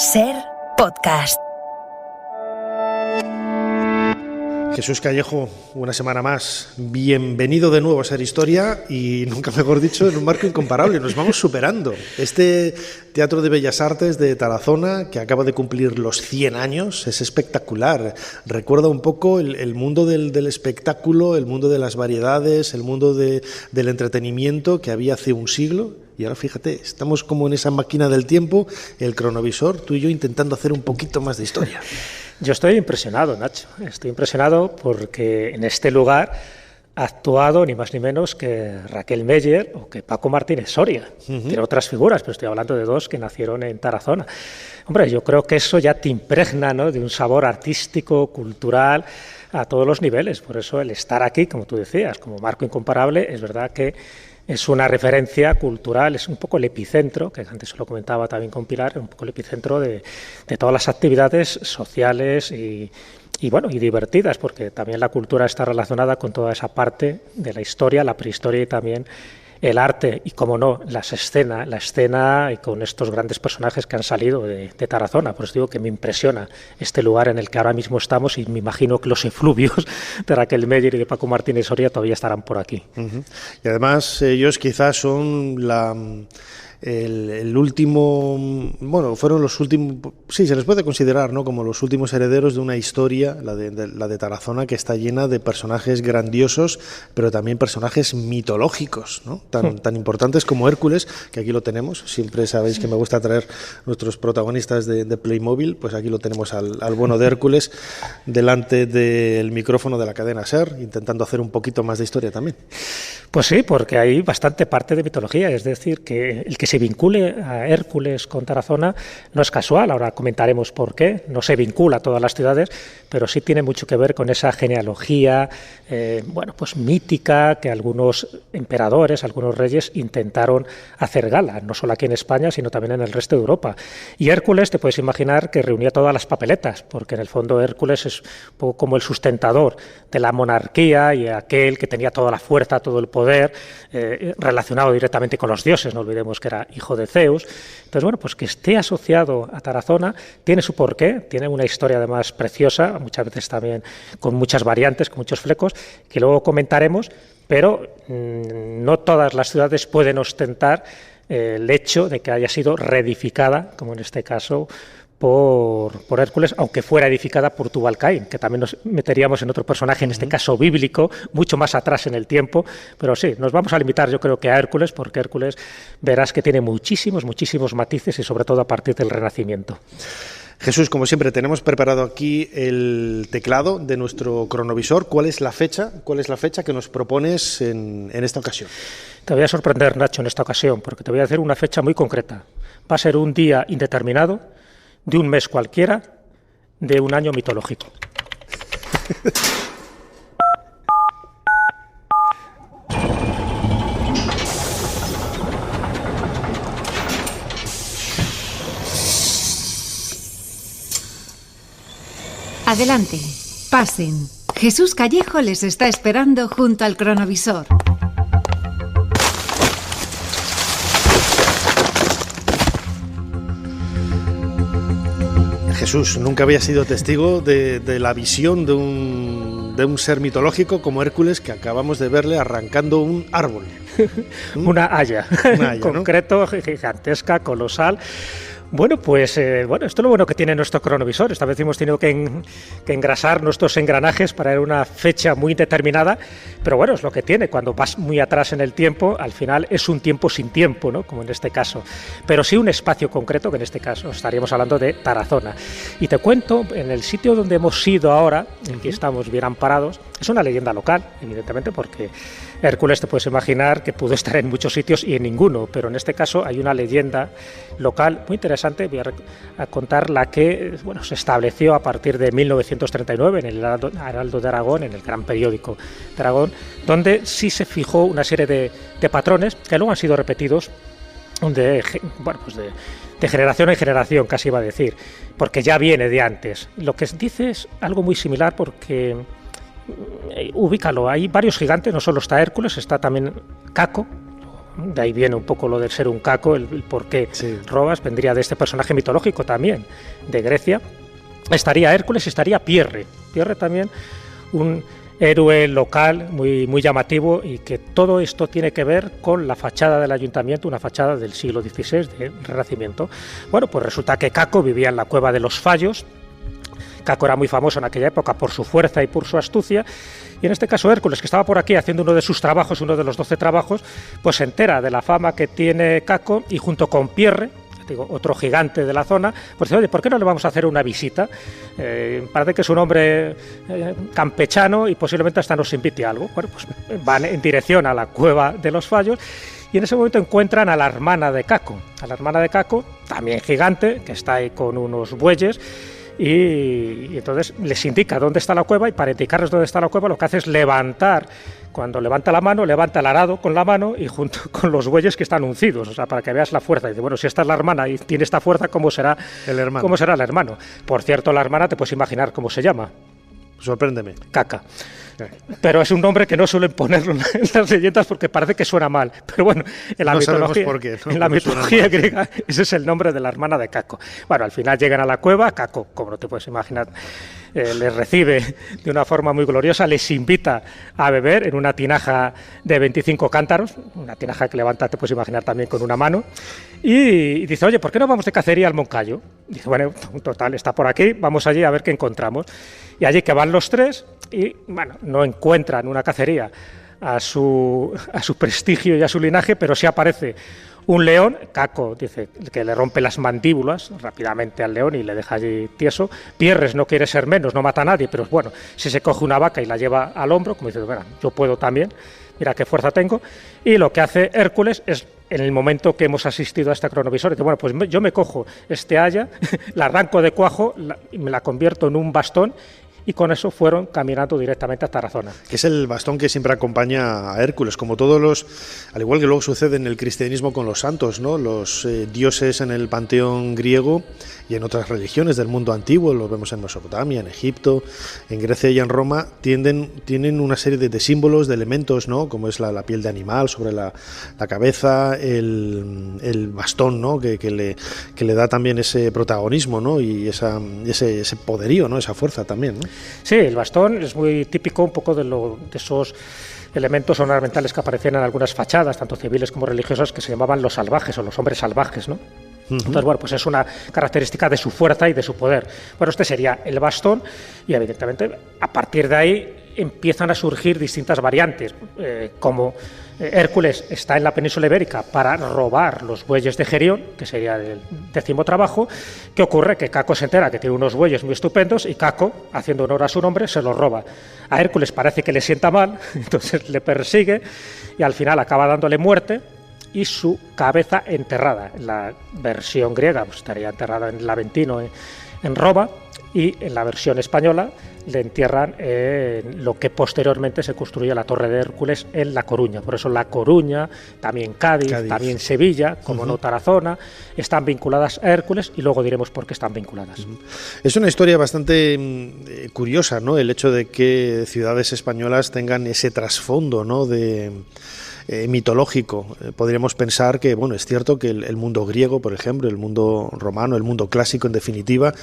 SER Podcast. Jesús Callejo, una semana más. Bienvenido de nuevo a SER Historia y, nunca mejor dicho, en un marco incomparable. Nos vamos superando. Este Teatro de Bellas Artes de Tarazona, que acaba de cumplir los 100 años, es espectacular. Recuerda un poco el mundo del espectáculo, el mundo de las variedades, el mundo del entretenimiento que había hace un siglo. Y ahora fíjate, estamos como en esa máquina del tiempo, el cronovisor, tú y yo intentando hacer un poquito más de historia. Yo estoy impresionado, Nacho. Estoy impresionado porque en este lugar ha actuado ni más ni menos que Raquel Meller o que Paco Martínez Soria. Tiene otras figuras, pero estoy hablando de dos que nacieron en Tarazona. Hombre, yo creo que eso ya te impregna, ¿no?, de un sabor artístico, cultural, a todos los niveles. Por eso el estar aquí, como tú decías, como marco incomparable, es verdad que es una referencia cultural, es un poco el epicentro, que antes se lo comentaba también con Pilar, un poco el epicentro de todas las actividades sociales y divertidas, porque también la cultura está relacionada con toda esa parte de la historia, la prehistoria y también el arte y, como no, la escena y con estos grandes personajes que han salido de Tarazona. Por eso digo que me impresiona este lugar en el que ahora mismo estamos y me imagino que los efluvios de Raquel Meller y de Paco Martínez Soria todavía estarán por aquí. Y además ellos quizás son el último, bueno, fueron los últimos, sí, se les puede considerar, ¿no?, como los últimos herederos de una historia, la de Tarazona, que está llena de personajes grandiosos, pero también personajes mitológicos, ¿no?, tan importantes como Hércules, que aquí lo tenemos. Siempre sabéis que me gusta traer nuestros protagonistas de Playmobil, pues aquí lo tenemos al bueno de Hércules delante del micrófono de la cadena SER, intentando hacer un poquito más de historia también. Pues sí, porque hay bastante parte de mitología, es decir, que el que se vincule a Hércules con Tarazona no es casual. Ahora comentaremos por qué. No se vincula a todas las ciudades, pero sí tiene mucho que ver con esa genealogía, pues mítica, que algunos emperadores, algunos reyes intentaron hacer gala, no solo aquí en España, sino también en el resto de Europa. Y Hércules, te puedes imaginar que reunía todas las papeletas, porque en el fondo Hércules es un poco como el sustentador de la monarquía y aquel que tenía toda la fuerza, todo el poder, relacionado directamente con los dioses. No olvidemos que era hijo de Zeus. Entonces, bueno, pues que esté asociado a Tarazona tiene su porqué, tiene una historia además preciosa, muchas veces también con muchas variantes, con muchos flecos, que luego comentaremos, pero no todas las ciudades pueden ostentar el hecho de que haya sido reedificada, como en este caso, por Hércules, aunque fuera edificada por Tubal-Caín, que también nos meteríamos en otro personaje, en este caso bíblico, mucho más atrás en el tiempo, pero sí, nos vamos a limitar yo creo que a Hércules, porque Hércules verás que tiene muchísimos matices y sobre todo a partir del Renacimiento. Jesús, como siempre, tenemos preparado aquí el teclado de nuestro cronovisor. ¿Cuál es la fecha que nos propones en esta ocasión? Te voy a sorprender, Nacho, en esta ocasión, porque te voy a hacer una fecha muy concreta. Va a ser un día indeterminado, de un mes cualquiera, de un año mitológico. Adelante, pasen. Jesús Callejo les está esperando junto al cronovisor. Jesús, nunca había sido testigo de la visión de un ser mitológico como Hércules, que acabamos de verle arrancando un árbol. Una haya, en concreto, gigantesca, colosal. Bueno, pues esto es lo bueno que tiene nuestro cronovisor. Esta vez hemos tenido que engrasar nuestros engranajes para una fecha muy determinada, pero bueno, es lo que tiene. Cuando vas muy atrás en el tiempo, al final es un tiempo sin tiempo, ¿no?, como en este caso. Pero sí un espacio concreto, que en este caso estaríamos hablando de Tarazona. Y te cuento, en el sitio donde hemos ido ahora, aquí estamos bien amparados, es una leyenda local, evidentemente, porque Hércules te puedes imaginar que pudo estar en muchos sitios y en ninguno, pero en este caso hay una leyenda local muy interesante. Voy a contar la que se estableció a partir de 1939 en el Heraldo de Aragón, en el gran periódico de Aragón, donde sí se fijó una serie de patrones que luego han sido repetidos de generación en generación, casi iba a decir, porque ya viene de antes. Lo que dice es algo muy similar porque ubícalo, hay varios gigantes, no solo está Hércules, está también Caco, de ahí viene un poco lo de ser un caco, el por qué robas, vendría de este personaje mitológico también, de Grecia. Estaría Hércules y estaría Pierre. Pierre también, un héroe local muy llamativo, y que todo esto tiene que ver con la fachada del ayuntamiento, una fachada del siglo XVI, del Renacimiento. Bueno, pues resulta que Caco vivía en la cueva de los Fallos. Caco era muy famoso en aquella época por su fuerza y por su astucia, y en este caso Hércules, que estaba por aquí haciendo uno de sus trabajos, uno de los 12 trabajos, pues se entera de la fama que tiene Caco, y junto con Pierre, otro gigante de la zona, pues dice, oye, ¿por qué no le vamos a hacer una visita? Parece que es un hombre campechano y posiblemente hasta nos invite a algo. Bueno, pues van en dirección a la cueva de los Fallos, y en ese momento encuentran a la hermana de Caco, también gigante, que está ahí con unos bueyes, y entonces les indica dónde está la cueva, y para indicarles dónde está la cueva lo que hace es levantar, cuando levanta la mano, levanta el arado con la mano y junto con los bueyes que están uncidos, o sea, para que veas la fuerza. Y dice, bueno, si esta es la hermana y tiene esta fuerza, ¿cómo será el hermano? ¿Cómo será el hermano? Por cierto, la hermana te puedes imaginar cómo se llama. Sorpréndeme. Caca. Pero es un nombre que no suelen ponerlo en las leyendas porque parece que suena mal. Pero bueno, en la mitología, por qué, ¿no? En la mitología griega ese es el nombre de la hermana de Caco. Bueno, al final llegan a la cueva, Caco, como no te puedes imaginar, les recibe de una forma muy gloriosa, les invita a beber en una tinaja de 25 cántaros, una tinaja que levanta, te puedes imaginar, también con una mano, y dice, oye, ¿por qué no vamos de cacería al Moncayo? Dice, bueno, total, está por aquí, vamos allí a ver qué encontramos. Y allí que van los tres, y bueno, no encuentran una cacería a su prestigio y a su linaje, pero sí aparece un león. Caco dice que le rompe las mandíbulas rápidamente al león y le deja allí tieso. Pierres no quiere ser menos, no mata a nadie, pero bueno, si se coge una vaca y la lleva al hombro, como dice, bueno, yo puedo también, mira qué fuerza tengo. Y lo que hace Hércules es, en el momento que hemos asistido a este cronovisor, dice, bueno, pues yo me cojo este haya, la arranco de cuajo y me la convierto en un bastón, y con eso fueron caminando directamente a Tarazona. Que es el bastón que siempre acompaña a Hércules, como todos los, al igual que luego sucede en el cristianismo con los santos, ¿no? Los dioses en el panteón griego y en otras religiones del mundo antiguo, lo vemos en Mesopotamia, en Egipto, en Grecia y en Roma, tienen una serie de símbolos, de elementos, ¿no? Como es la piel de animal sobre la cabeza, el bastón, ¿no? que le da también ese protagonismo, ¿no? Y ese poderío, ¿no? Esa fuerza también, ¿no? Sí, el bastón es muy típico un poco de esos elementos ornamentales que aparecían en algunas fachadas, tanto civiles como religiosas, que se llamaban los salvajes o los hombres salvajes, ¿no? Entonces, bueno, pues es una característica de su fuerza y de su poder. Bueno, este sería el bastón, y evidentemente a partir de ahí empiezan a surgir distintas variantes, como Hércules está en la península ibérica para robar los bueyes de Gerión, que sería el 10º trabajo. ¿Qué ocurre? Que Caco se entera que tiene unos bueyes muy estupendos, y Caco, haciendo honor a su nombre, se los roba. A Hércules parece que le sienta mal, entonces le persigue y al final acaba dándole muerte, y su cabeza enterrada. En la versión griega pues estaría enterrada en el Aventino, en Roma, y en la versión española le entierran en lo que posteriormente se construye la Torre de Hércules en La Coruña. Por eso La Coruña, también Cádiz. También Sevilla, como no Tarazona, están vinculadas a Hércules, y luego diremos por qué están vinculadas. Es una historia bastante curiosa, ¿no? El hecho de que ciudades españolas tengan ese trasfondo, ¿no? Mitológico. Podríamos pensar que, bueno, es cierto que el mundo griego, por ejemplo, el mundo romano, el mundo clásico, en definitiva,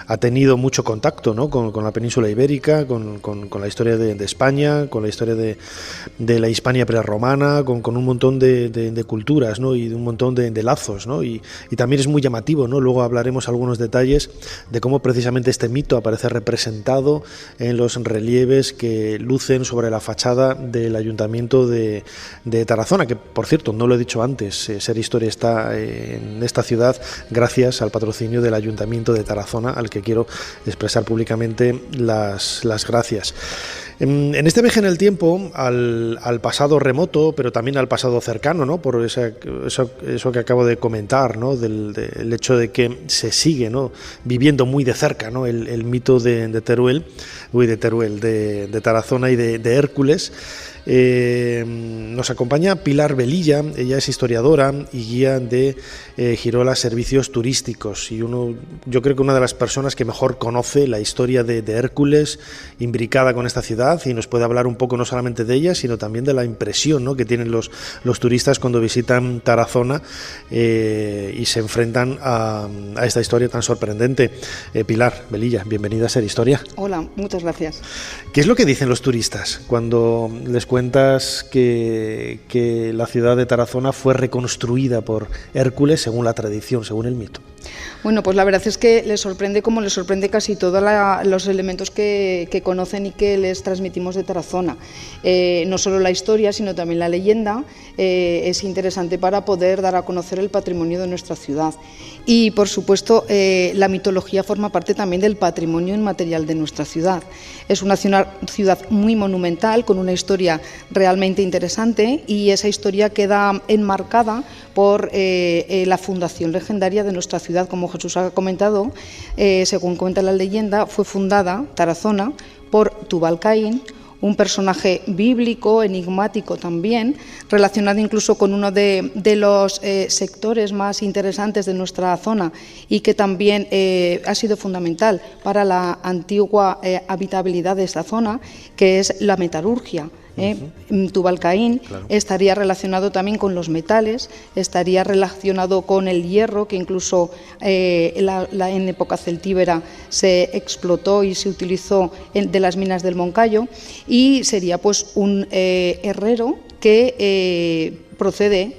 ha tenido mucho contacto, ¿no? con la península ibérica, con la historia de España, con la historia de la Hispania prerromana, con un montón de culturas, ¿no? Y de un montón de lazos, ¿no? Y también es muy llamativo, ¿no? Luego hablaremos algunos detalles de cómo precisamente este mito aparece representado en los relieves que lucen sobre la fachada del ayuntamiento de Tarazona, que por cierto, no lo he dicho antes, Ser Historia está en esta ciudad gracias al patrocinio del Ayuntamiento de Tarazona, al que quiero expresar públicamente las gracias. En este viaje en el tiempo, al pasado remoto, pero también al pasado cercano, ¿no? Por eso que acabo de comentar, ¿no? Del hecho de que se sigue, ¿no? Viviendo muy de cerca, ¿no? El mito de Tarazona y de Hércules. Nos acompaña Pilar Velilla, ella es historiadora y guía de Girola Servicios Turísticos, y yo creo que una de las personas que mejor conoce la historia de Hércules imbricada con esta ciudad, ciudad y nos puede hablar un poco no solamente de ella, sino también de la impresión, ¿no?, que tienen los turistas cuando visitan Tarazona y se enfrentan a esta historia tan sorprendente. Pilar Velilla, bienvenida a Ser Historia. Hola, muchas gracias. ¿Qué es lo que dicen los turistas cuando les cuentas que la ciudad de Tarazona fue reconstruida por Hércules según la tradición, según el mito? Bueno, pues la verdad es que les sorprende, como les sorprende casi todos los elementos que conocen y que les transmitimos de Tarazona. No solo la historia, sino también la leyenda es interesante para poder dar a conocer el patrimonio de nuestra ciudad. Y, por supuesto, la mitología forma parte también del patrimonio inmaterial de nuestra ciudad. Es una ciudad muy monumental, con una historia realmente interesante, y esa historia queda enmarcada por la fundación legendaria de nuestra ciudad. Como Jesús ha comentado, según cuenta la leyenda, fue fundada Tarazona por Tubal-Caín, un personaje bíblico, enigmático también, relacionado incluso con uno de los sectores más interesantes de nuestra zona y que también ha sido fundamental para la antigua habitabilidad de esta zona, que es la metalurgia. Tubal-Caín, claro, estaría relacionado también con los metales, estaría relacionado con el hierro, que incluso en época celtíbera se explotó y se utilizó de las minas del Moncayo, y sería pues un herrero que procede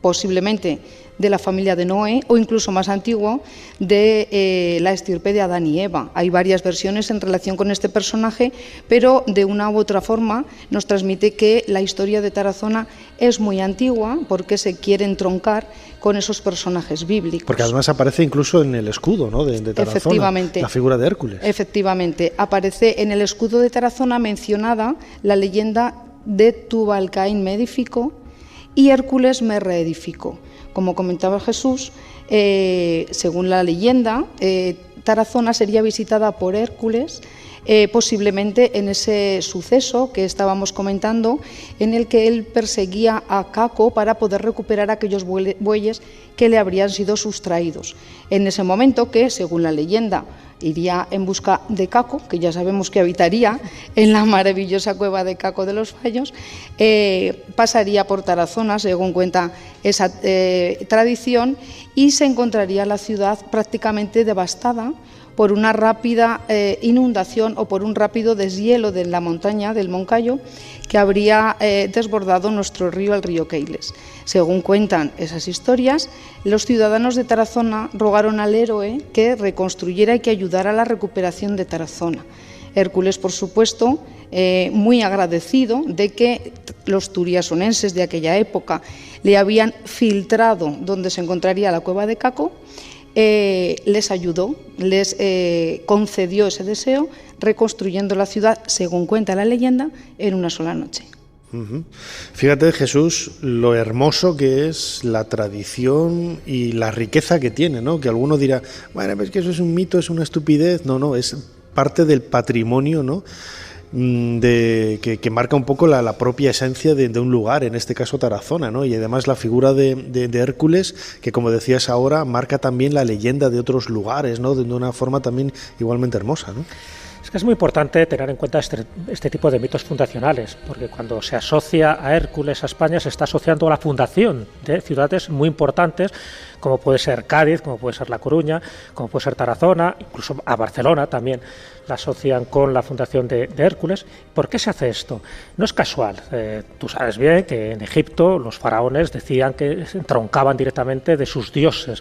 posiblemente de la familia de Noé, o incluso más antiguo, de la estirpe de Adán y Eva. Hay varias versiones en relación con este personaje, pero de una u otra forma nos transmite que la historia de Tarazona es muy antigua, porque se quiere entroncar con esos personajes bíblicos. Porque además aparece incluso en el escudo, ¿no?, de Tarazona. Efectivamente. La figura de Hércules. Efectivamente. Aparece en el escudo de Tarazona mencionada la leyenda de Tubal-Caín me edificó y Hércules me reedificó. Como comentaba Jesús, según la leyenda, Tarazona sería visitada por Hércules, posiblemente en ese suceso que estábamos comentando, en el que él perseguía a Caco para poder recuperar aquellos bueyes que le habrían sido sustraídos. En ese momento que, según la leyenda, iría en busca de Caco, que ya sabemos que habitaría en la maravillosa cueva de Caco de los Fallos, pasaría por Tarazona, según cuenta esa tradición, y se encontraría la ciudad prácticamente devastada por una rápida inundación o por un rápido deshielo de la montaña del Moncayo que habría desbordado nuestro río, el río Keiles. Según cuentan esas historias, los ciudadanos de Tarazona rogaron al héroe que reconstruyera y que ayudara a la recuperación de Tarazona. Hércules, por supuesto, muy agradecido de que los turiasonenses de aquella época le habían filtrado donde se encontraría la cueva de Caco, les ayudó, les concedió ese deseo, reconstruyendo la ciudad, según cuenta la leyenda, en una sola noche. Fíjate, Jesús, lo hermoso que es la tradición y la riqueza que tiene, ¿no? Que alguno dirá, bueno, pues que eso es un mito, es una estupidez. No, es parte del patrimonio, ¿no?, que marca un poco la propia esencia de un lugar, en este caso Tarazona, ¿no? Y además la figura de Hércules, que como decías ahora, marca también la leyenda de otros lugares, ¿no?, de una forma también igualmente hermosa, ¿no? Es que es muy importante tener en cuenta este tipo de mitos fundacionales, porque cuando se asocia a Hércules a España se está asociando a la fundación de ciudades muy importantes, como puede ser Cádiz, como puede ser La Coruña, como puede ser Tarazona, incluso a Barcelona también la asocian con la fundación de Hércules. ¿Por qué se hace esto? No es casual. Tú sabes bien que en Egipto los faraones decían que se entroncaban directamente de sus dioses.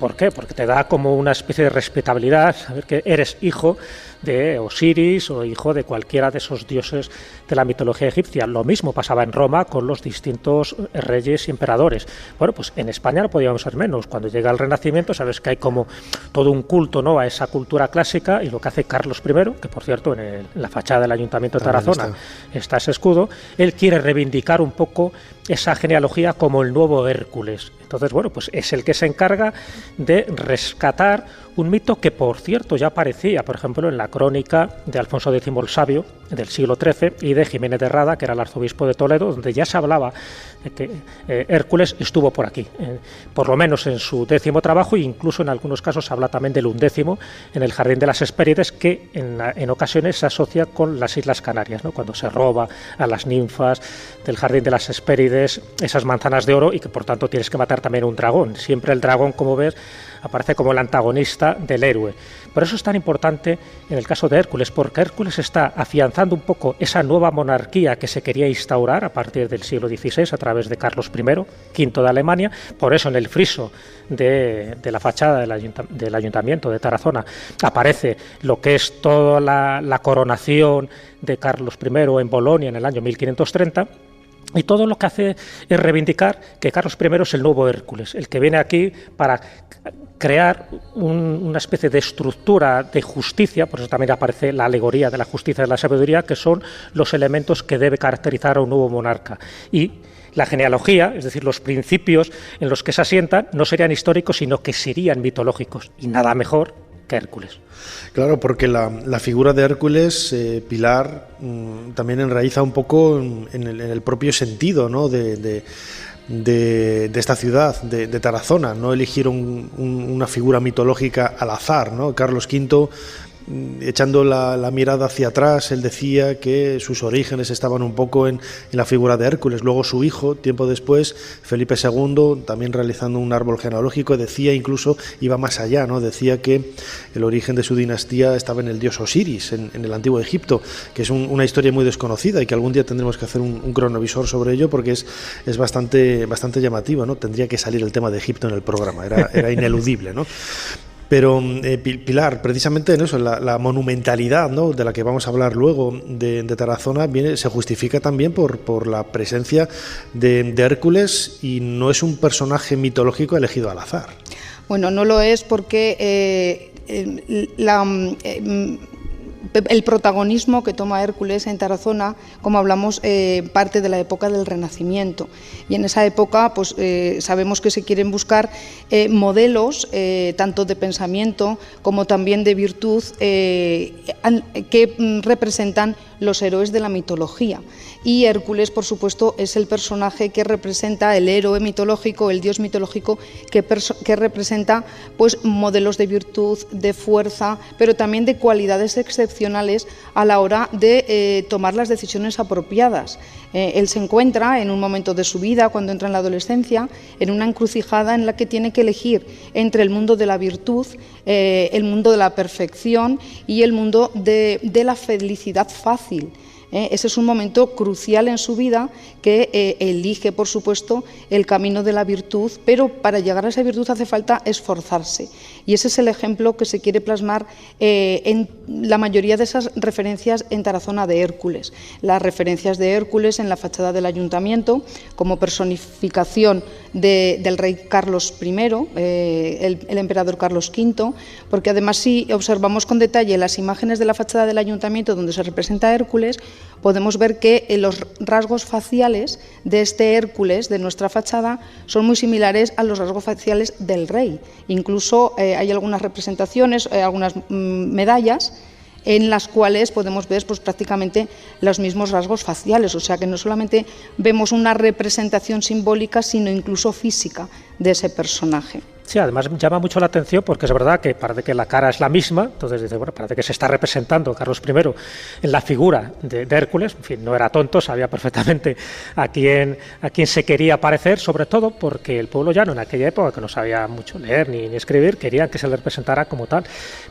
¿Por qué? Porque te da como una especie de respetabilidad saber que eres hijo de Osiris o hijo de cualquiera de esos dioses de la mitología egipcia. Lo mismo pasaba en Roma con los distintos reyes y emperadores. Bueno, pues en España no podíamos ser menos. Cuando llega el Renacimiento, sabes que hay como todo un culto, ¿no?, a esa cultura clásica, y lo que hace Carlos I, que por cierto en la fachada del Ayuntamiento de Tarazona está ese escudo, él quiere reivindicar un poco esa genealogía como el nuevo Hércules. Entonces, bueno, pues es el que se encarga de rescatar un mito que, por cierto, ya aparecía, por ejemplo, en la crónica de Alfonso X el Sabio del siglo XIII y de Jiménez de Rada, que era el arzobispo de Toledo, donde ya se hablaba de que Hércules estuvo por aquí, por lo menos en su 10º trabajo, e incluso en algunos casos se habla también del 11º en el Jardín de las Hespérides, que en ocasiones se asocia con las Islas Canarias, ¿no? Cuando se roba a las ninfas del Jardín de las Hespérides esas manzanas de oro, y que por tanto tienes que matar también un dragón. Siempre el dragón, como ves, aparece como el antagonista del héroe. Por eso es tan importante en el caso de Hércules, porque Hércules está afianzando un poco esa nueva monarquía que se quería instaurar a partir del siglo XVI a través de Carlos I, V de Alemania. Por eso en el friso de la fachada del Ayuntamiento de Tarazona aparece lo que es toda la coronación de Carlos I en Bolonia en el año 1530. Y todo lo que hace es reivindicar que Carlos I es el nuevo Hércules, el que viene aquí para crear una especie de estructura de justicia. Por eso también aparece la alegoría de la justicia y de la sabiduría, que son los elementos que debe caracterizar a un nuevo monarca. Y la genealogía, es decir, los principios en los que se asientan, no serían históricos, sino que serían mitológicos. Y nada mejor que Hércules. Claro, porque la figura de Hércules, Pilar, también enraiza un poco en el propio sentido, ¿no?, de esta ciudad, de Tarazona. No eligieron una figura mitológica al azar, ¿no? Carlos V, echando la mirada hacia atrás, él decía que sus orígenes estaban un poco en la figura de Hércules. Luego su hijo, tiempo después, Felipe II, también realizando un árbol genealógico, decía, incluso iba más allá, ¿no? Decía que el origen de su dinastía estaba en el dios Osiris, en el antiguo Egipto, que es una historia muy desconocida y que algún día tendremos que hacer un cronovisor sobre ello, porque es bastante llamativo, ¿no? Tendría que salir el tema de Egipto en el programa, era ineludible, ¿no? Pero, Pilar, precisamente en eso, la monumentalidad, ¿no?, de la que vamos a hablar luego de Tarazona, se justifica también por la presencia de Hércules, y no es un personaje mitológico elegido al azar. Bueno, no lo es porque el protagonismo que toma Hércules en Tarazona, como hablamos, parte de la época del Renacimiento, y en esa época pues sabemos que se quieren buscar modelos tanto de pensamiento como también de virtud que representan los héroes de la mitología, y Hércules, por supuesto, es el personaje que representa el héroe mitológico, el dios mitológico que representa pues modelos de virtud, de fuerza, pero también de cualidades excepcionales a la hora de tomar las decisiones apropiadas. Él se encuentra en un momento de su vida, cuando entra en la adolescencia, en una encrucijada en la que tiene que elegir entre el mundo de la virtud, el mundo de la perfección y el mundo de la felicidad fácil. Ese es un momento crucial en su vida, que elige, por supuesto, el camino de la virtud, pero para llegar a esa virtud hace falta esforzarse. Y ese es el ejemplo que se quiere plasmar en la mayoría de esas referencias en Tarazona de Hércules. Las referencias de Hércules en la fachada del ayuntamiento, como personificación del rey Carlos I, el emperador Carlos V, porque además, si observamos con detalle las imágenes de la fachada del ayuntamiento donde se representa a Hércules, podemos ver que los rasgos faciales de este Hércules de nuestra fachada son muy similares a los rasgos faciales del rey. Incluso hay algunas representaciones, algunas medallas en las cuales podemos ver pues prácticamente los mismos rasgos faciales, o sea que no solamente vemos una representación simbólica, sino incluso física de ese personaje. Sí, además llama mucho la atención porque es verdad que parece que la cara es la misma, entonces dice, bueno, parece que se está representando Carlos I en la figura de Hércules. En fin, no era tonto, sabía perfectamente a quién se quería parecer, sobre todo porque el pueblo llano en aquella época, que no sabía mucho leer ni escribir, querían que se le representara como tal.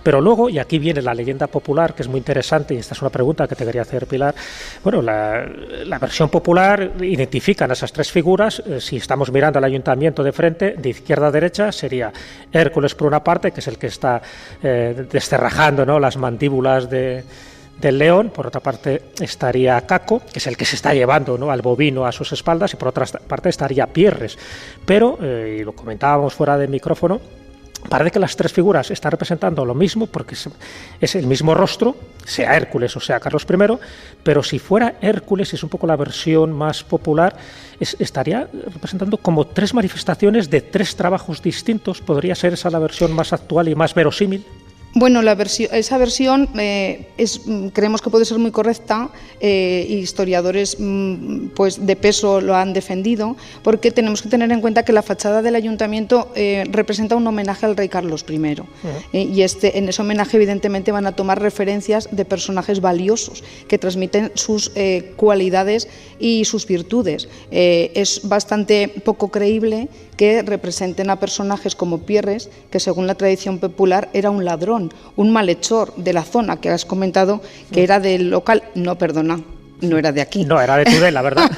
Pero luego, y aquí viene la leyenda popular, que es muy interesante, y esta es una pregunta que te quería hacer, Pilar. Bueno, la versión popular identifican esas tres figuras. Si estamos mirando al ayuntamiento de frente, de izquierda a derecha, sería Hércules por una parte, que es el que está descerrajando, ¿no?, las mandíbulas del león. Por otra parte estaría Caco, que es el que se está llevando, ¿no?, al bovino a sus espaldas, y por otra parte estaría Pierres. Pero, y lo comentábamos fuera de micrófono, parece que las tres figuras están representando lo mismo porque es el mismo rostro, sea Hércules o sea Carlos I, pero si fuera Hércules, es un poco la versión más popular, estaría representando como tres manifestaciones de tres trabajos distintos. ¿Podría ser esa la versión más actual y más verosímil? Bueno, esa versión creemos que puede ser muy correcta, historiadores pues de peso lo han defendido, porque tenemos que tener en cuenta que la fachada del ayuntamiento representa un homenaje al rey Carlos I, y en ese homenaje evidentemente van a tomar referencias de personajes valiosos que transmiten sus cualidades y sus virtudes. Es bastante poco creíble que representen a personajes como Pierres, que según la tradición popular era un ladrón, un malhechor de la zona que has comentado, que era del local. No, perdona, no era de aquí. No, era de Tudela, ¿verdad?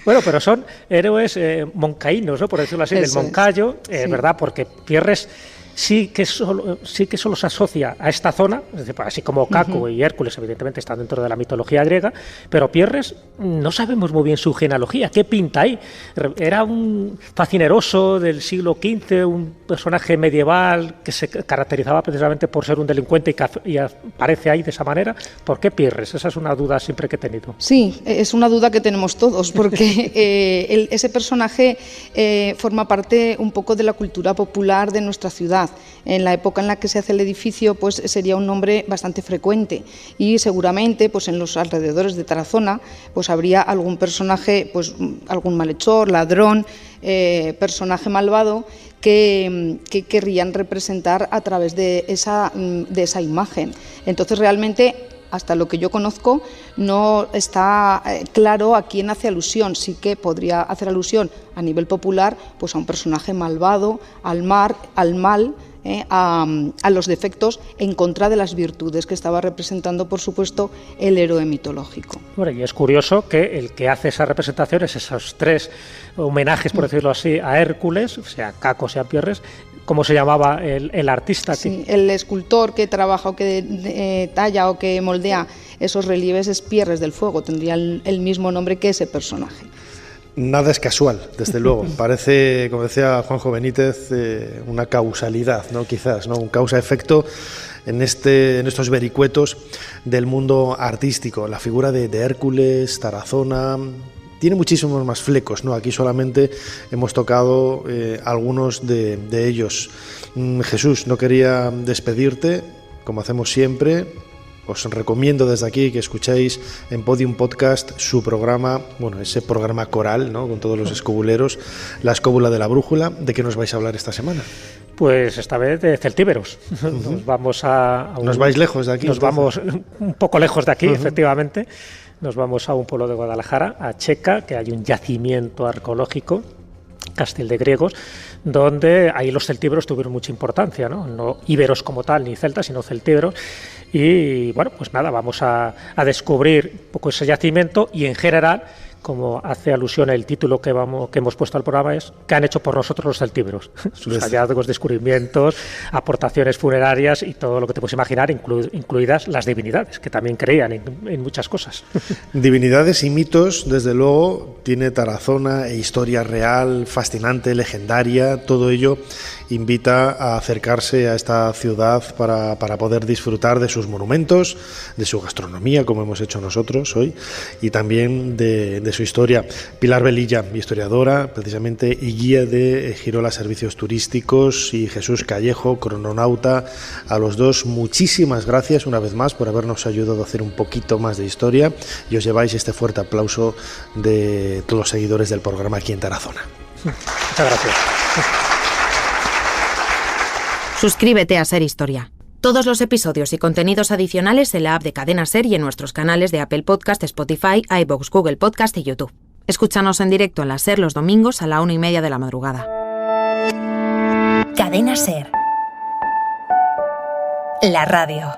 Bueno, pero son héroes moncaínos, ¿no? Por decirlo así, del Moncayo, sí. ¿Verdad? Porque Pierres sí que solo se asocia a esta zona, es decir, así como Caco y Hércules evidentemente están dentro de la mitología griega, pero Pierres no sabemos muy bien su genealogía. ¿Qué pinta ahí? Era un facineroso del siglo XV, un personaje medieval que se caracterizaba precisamente por ser un delincuente y aparece ahí de esa manera. ¿Por qué Pierres? Esa es una duda siempre que he tenido. Sí, es una duda que tenemos todos, porque ese personaje forma parte un poco de la cultura popular de nuestra ciudad. En la época en la que se hace el edificio, pues sería un nombre bastante frecuente, y seguramente pues en los alrededores de Tarazona pues habría algún personaje, pues algún malhechor, ladrón, personaje malvado que querrían representar a través de esa imagen. Entonces realmente, hasta lo que yo conozco, no está claro a quién hace alusión. Sí que podría hacer alusión a nivel popular pues a un personaje malvado, al mal, a los defectos en contra de las virtudes que estaba representando, por supuesto, el héroe mitológico. Bueno, y es curioso que el que hace esas representaciones, esos tres homenajes, por decirlo así, a Hércules, sea Caco, sea Pierres, ¿cómo se llamaba el artista? Sí, el escultor que trabaja o que talla o que moldea esos relieves es Pierres del Fuego, tendría el mismo nombre que ese personaje. Nada es casual, desde luego. Parece, como decía Juanjo Benítez, una causalidad, ¿no? Quizás, ¿no? Un causa-efecto en estos vericuetos del mundo artístico. La figura de Hércules, Tarazona, tiene muchísimos más flecos, ¿no? Aquí solamente hemos tocado algunos de ellos. Jesús, no quería despedirte, como hacemos siempre. Os recomiendo desde aquí que escuchéis en Podium Podcast su programa, bueno, ese programa coral, ¿no? Con todos los escobuleros, La Escóbula de la Brújula. ¿De qué nos vais a hablar esta semana? Pues esta vez de celtíberos. Nos vamos ¿Nos vais lejos de aquí? Nos vamos un poco lejos de aquí, efectivamente. Nos vamos a un pueblo de Guadalajara, a Checa, que hay un yacimiento arqueológico, Castel de Griegos, donde ahí los celtíberos tuvieron mucha importancia, no íberos como tal, ni celtas, sino celtíberos. Y bueno, pues nada, vamos a descubrir un poco ese yacimiento y en general, como hace alusión el título que hemos puesto al programa, es ¿qué han hecho por nosotros los celtíberos? Sus hallazgos, descubrimientos, aportaciones funerarias y todo lo que te puedes imaginar, incluidas las divinidades, que también creían en muchas cosas. Divinidades y mitos, desde luego, tiene Tarazona, e historia real, fascinante, legendaria, todo ello invita a acercarse a esta ciudad para poder disfrutar de sus monumentos, de su gastronomía, como hemos hecho nosotros hoy, y también de su historia. Pilar Velilla, historiadora, precisamente, y guía de Girola Servicios Turísticos, y Jesús Callejo, crononauta. A los dos, muchísimas gracias una vez más por habernos ayudado a hacer un poquito más de historia, y os lleváis este fuerte aplauso de todos los seguidores del programa aquí en Tarazona. Muchas gracias. Suscríbete a Ser Historia. Todos los episodios y contenidos adicionales en la app de Cadena Ser y en nuestros canales de Apple Podcast, Spotify, iVoox, Google Podcast y YouTube. Escúchanos en directo en la Ser los domingos a la 1:30 de la madrugada. Cadena Ser. La radio.